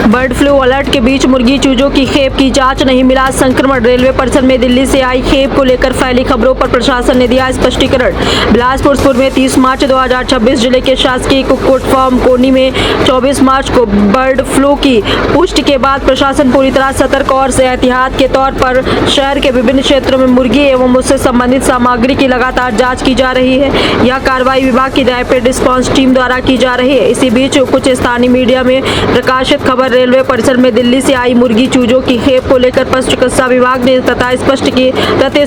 Bird flu alert के बीच मुर्गी चूजों की खेप की जांच, नहीं मिला संक्रमण। रेलवे परिसर में दिल्ली से आई खेप को लेकर फैली खबरों पर प्रशासन ने दिया स्पष्टीकरण। बिलासपुर में 30 मार्च 2026 जिले के शासकीय कुक्कुट फार्म कोनी में 24 मार्च को बर्ड फ्लू की पुष्टि के बाद प्रशासन पूरी तरह सतर्क और एहतियात के तौर पर शहर के विभिन्न क्षेत्रों में मुर्गी एवं उससे संबंधित सामग्री की लगातार जाँच की जा रही है। यह कार्रवाई विभाग की रैपिड रिस्पांस टीम द्वारा की जा रही है। इसी बीच कुछ स्थानीय मीडिया में प्रकाशित खबर रेलवे परिसर में दिल्ली से आई मुर्गी चूजों की खेप को लेकर पशु चिकित्सा विभाग ने तथ्य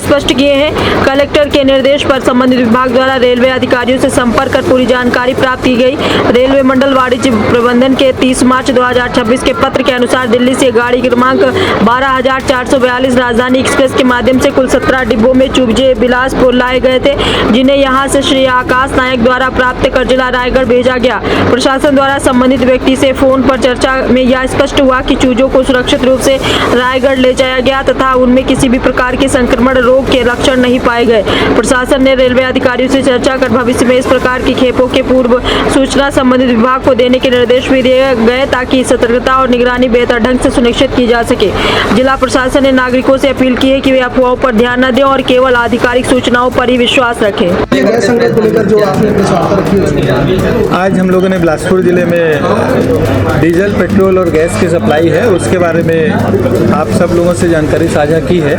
स्पष्ट किए हैं। कलेक्टर के निर्देश पर संबंधित विभाग द्वारा रेलवे अधिकारियों से संपर्क कर पूरी जानकारी प्राप्त की गई। रेलवे मंडल वाणिज्य प्रबंधन के 30 मार्च 2026 के पत्र के अनुसार दिल्ली से गाड़ी क्रमांक 12,442 राजधानी एक्सप्रेस के माध्यम से कुल 17 डिब्बों में चूजे बिलासपुर लाए गए थे, जिन्हें यहां से श्री आकाश नायक द्वारा प्राप्त कर जिला रायगढ़ भेजा गया। प्रशासन द्वारा संबंधित व्यक्ति से फोन पर चर्चा में यह स्पष्ट हुआ कि चूजों को सुरक्षित रूप से रायगढ़ ले जाया गया तथा उनमें किसी भी प्रकार के संक्रमण रोग के लक्षण नहीं पाए गए। प्रशासन ने रेलवे अधिकारियों से चर्चा कर भविष्य में इस प्रकार की खेपों के पूर्व सूचना संबंधित विभाग को देने के निर्देश भी दिए गए ताकि सतर्कता और निगरानी बेहतर ढंग से सुनिश्चित की जा सके। जिला प्रशासन ने नागरिकों से अपील की है कि वे अफवाहों पर ध्यान न दें और केवल आधिकारिक सूचनाओं पर ही विश्वास रखें। आज हम लोगों ने बिलासपुर जिले में डीजल, पेट्रोल और गैस की सप्लाई है, उसके बारे में आप सब लोगों से जानकारी साझा की है।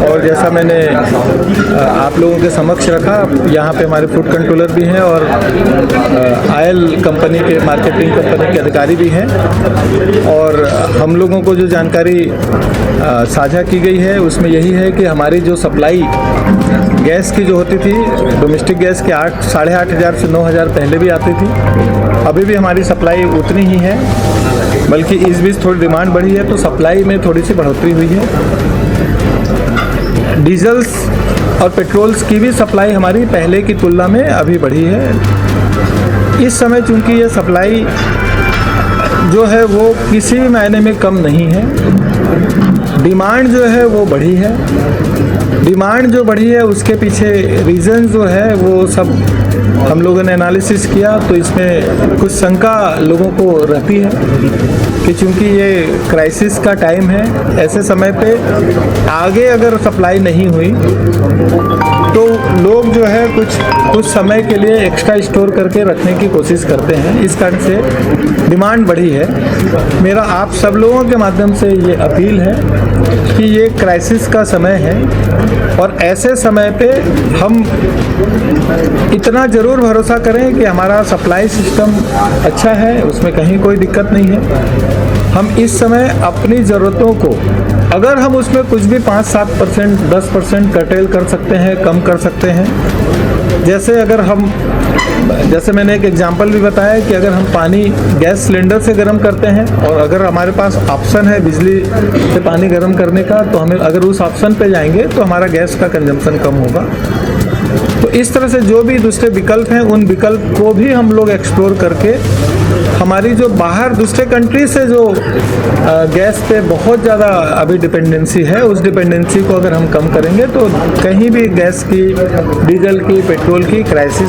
और जैसा मैंने आप लोगों के समक्ष रखा, यहाँ पे हमारे फूड कंट्रोलर भी हैं और ऑयल कंपनी के मार्केटिंग कंपनी के अधिकारी भी हैं। और हम लोगों को जो जानकारी साझा की गई है उसमें यही है कि हमारी जो सप्लाई गैस की जो होती थी, डोमेस्टिक गैस के 8,500 से 9,000 पहले भी आती थी। अभी भी हमारी सप्लाई उतनी ही है, बल्कि इस बीच थोड़ी डिमांड बढ़ी है तो सप्लाई में थोड़ी सी बढ़ोतरी हुई है। डीजल्स और पेट्रोल्स की भी सप्लाई हमारी पहले की तुलना में अभी बढ़ी है। इस समय चूंकि ये सप्लाई जो है वो किसी भी मायने में कम नहीं है, डिमांड जो है वो बढ़ी है। डिमांड जो बढ़ी है उसके पीछे रीज़न जो है वो सब हम लोगों ने एनालिसिस किया, तो इसमें कुछ शंका लोगों को रहती है कि चूंकि ये क्राइसिस का टाइम है, ऐसे समय पे आगे अगर सप्लाई नहीं हुई तो लोग जो है कुछ समय के लिए एक्स्ट्रा स्टोर करके रखने की कोशिश करते हैं। इस कारण से डिमांड बढ़ी है। मेरा आप सब लोगों के माध्यम से ये अपील है कि ये क्राइसिस का समय है और ऐसे समय पे हम इतना ज़रूर भरोसा करें कि हमारा सप्लाई सिस्टम अच्छा है, उसमें कहीं कोई दिक्कत नहीं है। हम इस समय अपनी ज़रूरतों को अगर हम उसमें कुछ भी 5-7%, 10% कर्टेल कर सकते हैं, कम कर सकते हैं। जैसे मैंने एक एग्जांपल भी बताया कि अगर हम पानी गैस सिलेंडर से गर्म करते हैं और अगर हमारे पास ऑप्शन है बिजली से पानी गर्म करने का, तो हमें अगर उस ऑप्शन पे जाएंगे तो हमारा गैस का कंजम्पशन कम होगा। तो इस तरह से जो भी दूसरे विकल्प हैं उन विकल्प को भी हम लोग एक्सप्लोर करके हमारी जो बाहर दूसरे कंट्री से जो गैस पे बहुत ज़्यादा अभी डिपेंडेंसी है, उस डिपेंडेंसी को अगर हम कम करेंगे तो कहीं भी गैस की, डीजल की, पेट्रोल की क्राइसिस